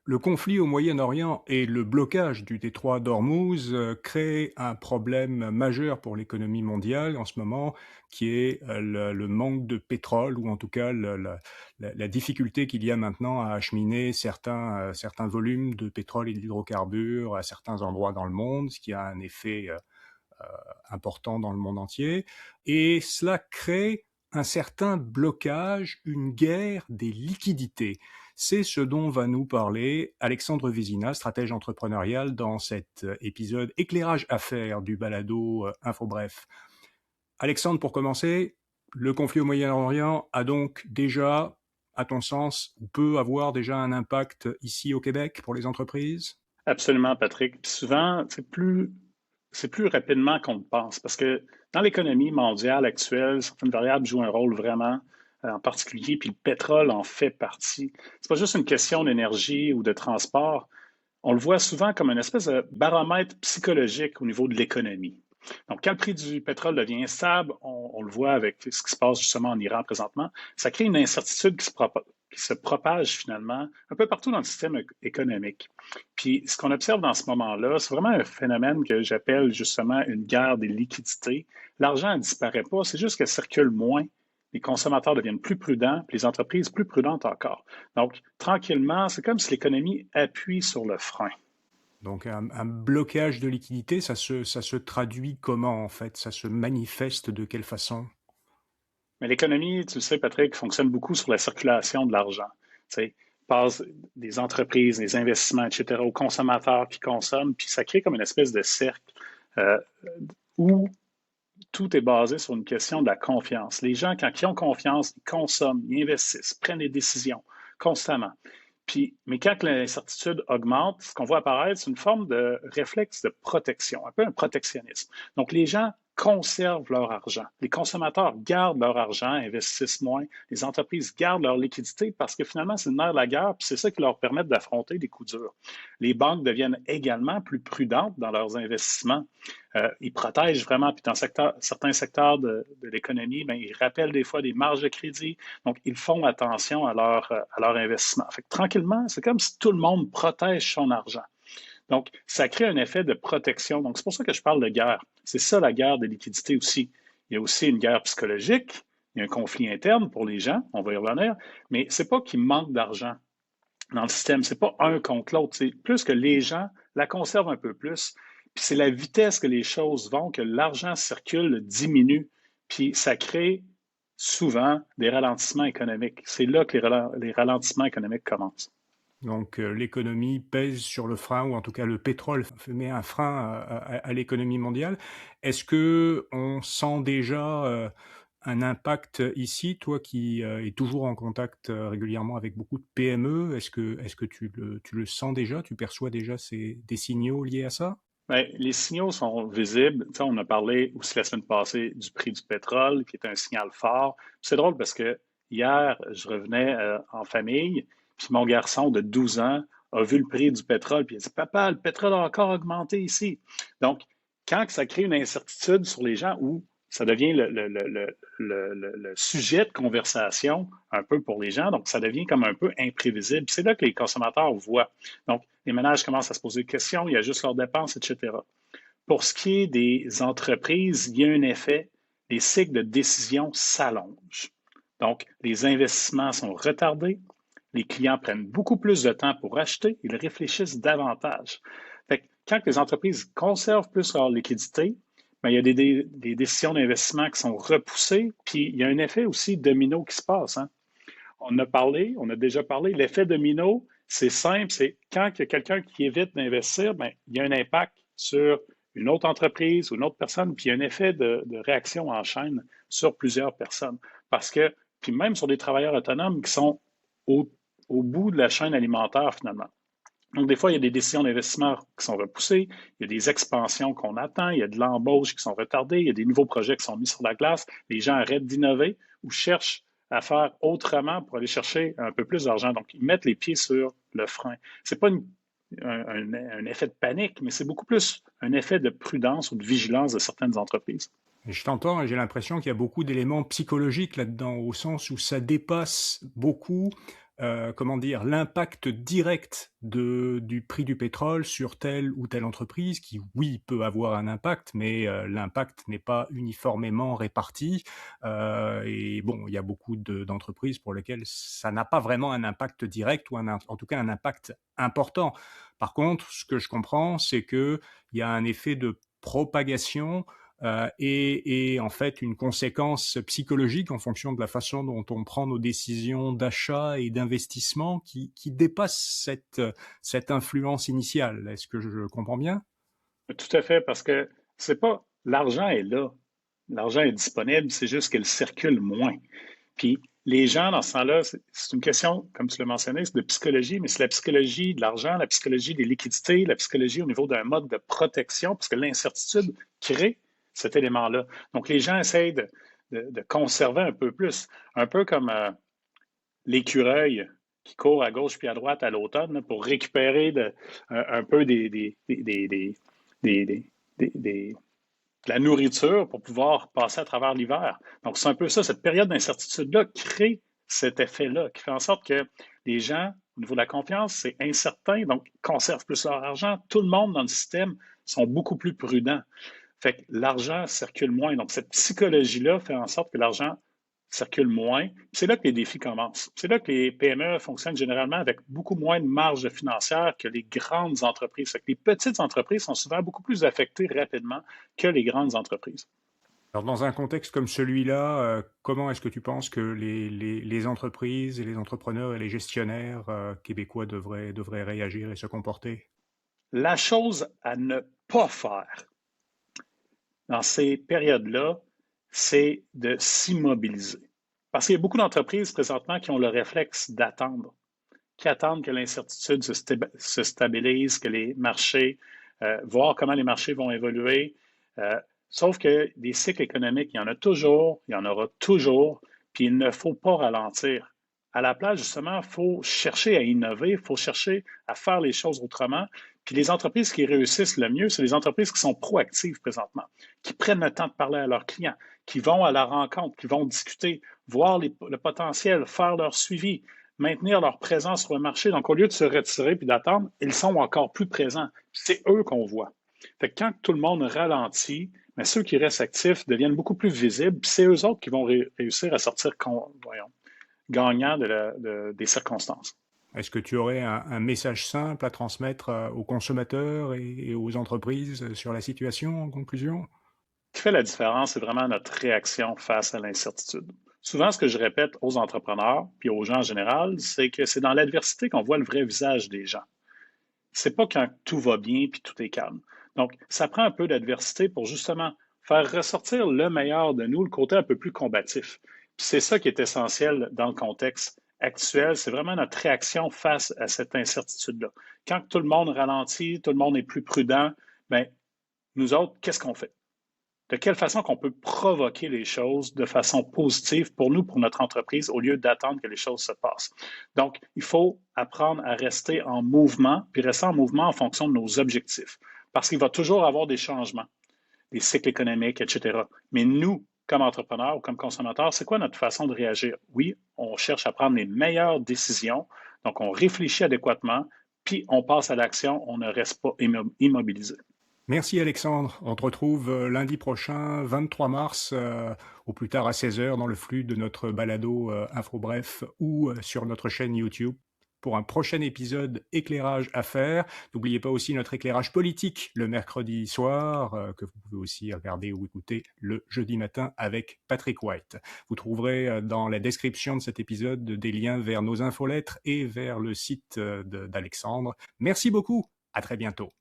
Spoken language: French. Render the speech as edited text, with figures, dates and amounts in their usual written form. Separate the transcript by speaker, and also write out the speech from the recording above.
Speaker 1: Le conflit au Moyen-Orient et le blocage du détroit d'Ormuz créent un problème majeur pour l'économie mondiale en ce moment, qui est le manque de pétrole, ou en tout cas la difficulté qu'il y a maintenant à acheminer certains volumes de pétrole et d'hydrocarbures à certains endroits dans le monde, ce qui a un effet important dans le monde entier. Et cela crée un certain blocage, une guerre des liquidités. C'est ce dont va nous parler Alexandre Vézina, stratège entrepreneurial, dans cet épisode éclairage affaires du balado InfoBref. Alexandre, pour commencer, le conflit au Moyen-Orient a donc déjà, à ton sens, ou peut avoir déjà un impact ici au Québec pour les entreprises?
Speaker 2: Absolument, Patrick. Puis souvent, c'est plus rapidement qu'on le pense parce que dans l'économie mondiale actuelle, certaines variables jouent un rôle vraiment en particulier, puis le pétrole en fait partie. C'est pas juste une question d'énergie ou de transport. On le voit souvent comme une espèce de baromètre psychologique au niveau de l'économie. Donc, quand le prix du pétrole devient stable, on le voit avec ce qui se passe justement en Iran présentement, ça crée une incertitude qui se propage finalement un peu partout dans le système économique. Puis, ce qu'on observe dans ce moment-là, c'est vraiment un phénomène que j'appelle justement une guerre des liquidités. L'argent ne disparaît pas, c'est juste qu'elle circule moins. Les consommateurs deviennent plus prudents, puis les entreprises plus prudentes encore. Donc, tranquillement, c'est comme si l'économie appuie sur le frein.
Speaker 1: Donc un blocage de liquidité, ça se traduit comment en fait? Ça se manifeste de quelle façon?
Speaker 2: Mais l'économie, tu le sais, Patrick, fonctionne beaucoup sur la circulation de l'argent. Tu sais, passe des entreprises, des investissements, etc., aux consommateurs qui consomment, puis ça crée comme une espèce de cercle euh, où tout est basé sur une question de la confiance. Les gens, quand ils ont confiance, ils consomment, ils investissent, prennent des décisions constamment. Puis, mais quand l'incertitude augmente, ce qu'on voit apparaître, c'est une forme de réflexe de protection, un peu un protectionnisme. Donc, les gens conservent leur argent. Les consommateurs gardent leur argent, investissent moins. Les entreprises gardent leur liquidité parce que finalement, c'est le nerf de la guerre, puis c'est ça qui leur permet d'affronter des coups durs. Les banques deviennent également plus prudentes dans leurs investissements. Ils protègent vraiment, puis dans certains secteurs de l'économie, bien, ils rappellent des fois des marges de crédit. Donc, ils font attention à leur investissement. Fait que, tranquillement, c'est comme si tout le monde protège son argent. Donc, ça crée un effet de protection. Donc, c'est pour ça que je parle de guerre. C'est ça la guerre des liquidités aussi. Il y a aussi une guerre psychologique, il y a un conflit interne pour les gens, on va y revenir, mais c'est pas qu'il manque d'argent dans le système. C'est pas un contre l'autre. C'est plus que les gens la conservent un peu plus. Puis c'est la vitesse que les choses vont, que l'argent circule, diminue. Puis ça crée souvent des ralentissements économiques. C'est là que les ralentissements économiques commencent.
Speaker 1: Donc l'économie pèse sur le frein, ou en tout cas le pétrole met un frein à l'économie mondiale. Est-ce que on sent déjà un impact ici, toi qui es toujours en contact régulièrement avec beaucoup de PME? Est-ce que tu le sens déjà? Tu perçois déjà des signaux liés à ça?
Speaker 2: Bien, les signaux sont visibles. Tu sais, on a parlé aussi la semaine passée du prix du pétrole, qui est un signal fort. C'est drôle parce que hier, je revenais en famille, puis mon garçon de 12 ans a vu le prix du pétrole, puis il a dit, Papa, le pétrole a encore augmenté ici. Donc, quand ça crée une incertitude sur les gens où ça devient le sujet de conversation un peu pour les gens, donc ça devient comme un peu imprévisible. C'est là que les consommateurs voient. Donc, les ménages commencent à se poser des questions, il y a juste leurs dépenses, etc. Pour ce qui est des entreprises, il y a un effet, les cycles de décision s'allongent. Donc, les investissements sont retardés, les clients prennent beaucoup plus de temps pour acheter, ils réfléchissent davantage. Fait que quand les entreprises conservent plus leur liquidité, bien, il y a des décisions d'investissement qui sont repoussées, puis il y a un effet aussi domino qui se passe. Hein. On a déjà parlé, l'effet domino, c'est simple, c'est quand il y a quelqu'un qui évite d'investir, bien, il y a un impact sur une autre entreprise ou une autre personne, puis il y a un effet de réaction en chaîne sur plusieurs personnes. Parce que, puis même sur des travailleurs autonomes qui sont au, au bout de la chaîne alimentaire finalement. Donc, des fois, il y a des décisions d'investissement qui sont repoussées, il y a des expansions qu'on attend, il y a de l'embauche qui sont retardées, il y a des nouveaux projets qui sont mis sur la glace, les gens arrêtent d'innover ou cherchent à faire autrement pour aller chercher un peu plus d'argent. Donc, ils mettent les pieds sur le frein. C'est pas un effet de panique, mais c'est beaucoup plus un effet de prudence ou de vigilance de certaines entreprises.
Speaker 1: Et je t'entends et j'ai l'impression qu'il y a beaucoup d'éléments psychologiques là-dedans, au sens où ça dépasse beaucoup comment dire? L'impact direct du prix du pétrole sur telle ou telle entreprise qui, oui, peut avoir un impact, mais l'impact n'est pas uniformément réparti. Et bon, il y a beaucoup d'entreprises pour lesquelles ça n'a pas vraiment un impact direct ou en tout cas un impact important. Par contre, ce que je comprends, c'est qu'il y a un effet de propagation et en fait une conséquence psychologique en fonction de la façon dont on prend nos décisions d'achat et d'investissement qui dépasse cette influence initiale. Est-ce que je comprends bien?
Speaker 2: Tout à fait, parce que c'est pas l'argent est là, l'argent est disponible, c'est juste qu'il circule moins. Puis les gens, dans ce temps-là, c'est une question, comme tu l'as mentionné, c'est de psychologie, mais c'est la psychologie de l'argent, la psychologie des liquidités, la psychologie au niveau d'un mode de protection, parce que l'incertitude crée cet élément-là. Donc les gens essayent de conserver un peu plus, un peu comme l'écureuil qui court à gauche puis à droite à l'automne pour récupérer un peu des, des, des, de la nourriture pour pouvoir passer à travers l'hiver. Donc, c'est un peu ça, cette période d'incertitude-là crée cet effet-là, qui fait en sorte que les gens, au niveau de la confiance, c'est incertain, donc conservent plus leur argent. Tout le monde dans le système sont beaucoup plus prudents. Fait que l'argent circule moins. Donc, cette psychologie-là fait en sorte que l'argent circule moins. C'est là que les défis commencent. C'est là que les PME fonctionnent généralement avec beaucoup moins de marge financière que les grandes entreprises. Fait que les petites entreprises sont souvent beaucoup plus affectées rapidement que les grandes entreprises.
Speaker 1: Alors dans un contexte comme celui-là, comment est-ce que tu penses que les entreprises et les entrepreneurs et les gestionnaires québécois devraient réagir et se comporter?
Speaker 2: La chose à ne pas faire dans ces périodes-là, c'est de s'immobiliser. Parce qu'il y a beaucoup d'entreprises présentement qui ont le réflexe d'attendre, qui attendent que l'incertitude se stabilise, que les marchés, voir comment les marchés vont évoluer. Euh, Sauf que des cycles économiques, il y en a toujours, il y en aura toujours, puis il ne faut pas ralentir. À la place, justement, il faut chercher à innover, il faut chercher à faire les choses autrement. Puis les entreprises qui réussissent le mieux, c'est les entreprises qui sont proactives présentement, qui prennent le temps de parler à leurs clients, qui vont à la rencontre, qui vont discuter, voir le potentiel, faire leur suivi, maintenir leur présence sur le marché. Donc, au lieu de se retirer puis d'attendre, ils sont encore plus présents. C'est eux qu'on voit. Fait que quand tout le monde ralentit, mais ceux qui restent actifs deviennent beaucoup plus visibles, puis c'est eux autres qui vont réussir à sortir gagnants des circonstances.
Speaker 1: Est-ce que tu aurais un message simple à transmettre aux consommateurs et aux entreprises sur la situation en conclusion?
Speaker 2: Ce qui fait la différence, c'est vraiment notre réaction face à l'incertitude. Souvent, ce que je répète aux entrepreneurs, puis aux gens en général, c'est que c'est dans l'adversité qu'on voit le vrai visage des gens. C'est pas quand tout va bien puis tout est calme. Donc, ça prend un peu d'adversité pour justement faire ressortir le meilleur de nous, le côté un peu plus combatif. Puis c'est ça qui est essentiel dans le contexte actuel, c'est vraiment notre réaction face à cette incertitude-là. Quand tout le monde ralentit, tout le monde est plus prudent, bien, nous autres, qu'est-ce qu'on fait? De quelle façon qu'on peut provoquer les choses de façon positive pour nous, pour notre entreprise, au lieu d'attendre que les choses se passent. Donc, il faut apprendre à rester en mouvement, puis rester en mouvement en fonction de nos objectifs. Parce qu'il va toujours avoir des changements, des cycles économiques, etc. Mais nous, comme entrepreneurs ou comme consommateurs, c'est quoi notre façon de réagir? Oui, on cherche à prendre les meilleures décisions, donc on réfléchit adéquatement, puis on passe à l'action, on ne reste pas immobilisé.
Speaker 1: Merci Alexandre. On te retrouve lundi prochain, 23 mars, au plus tard à 16 heures dans le flux de notre balado InfoBref ou sur notre chaîne YouTube pour un prochain épisode éclairage à faire. N'oubliez pas aussi notre éclairage politique le mercredi soir, que vous pouvez aussi regarder ou écouter le jeudi matin avec Patrick White. Vous trouverez dans la description de cet épisode des liens vers nos infolettres et vers le site d'Alexandre. Merci beaucoup, à très bientôt.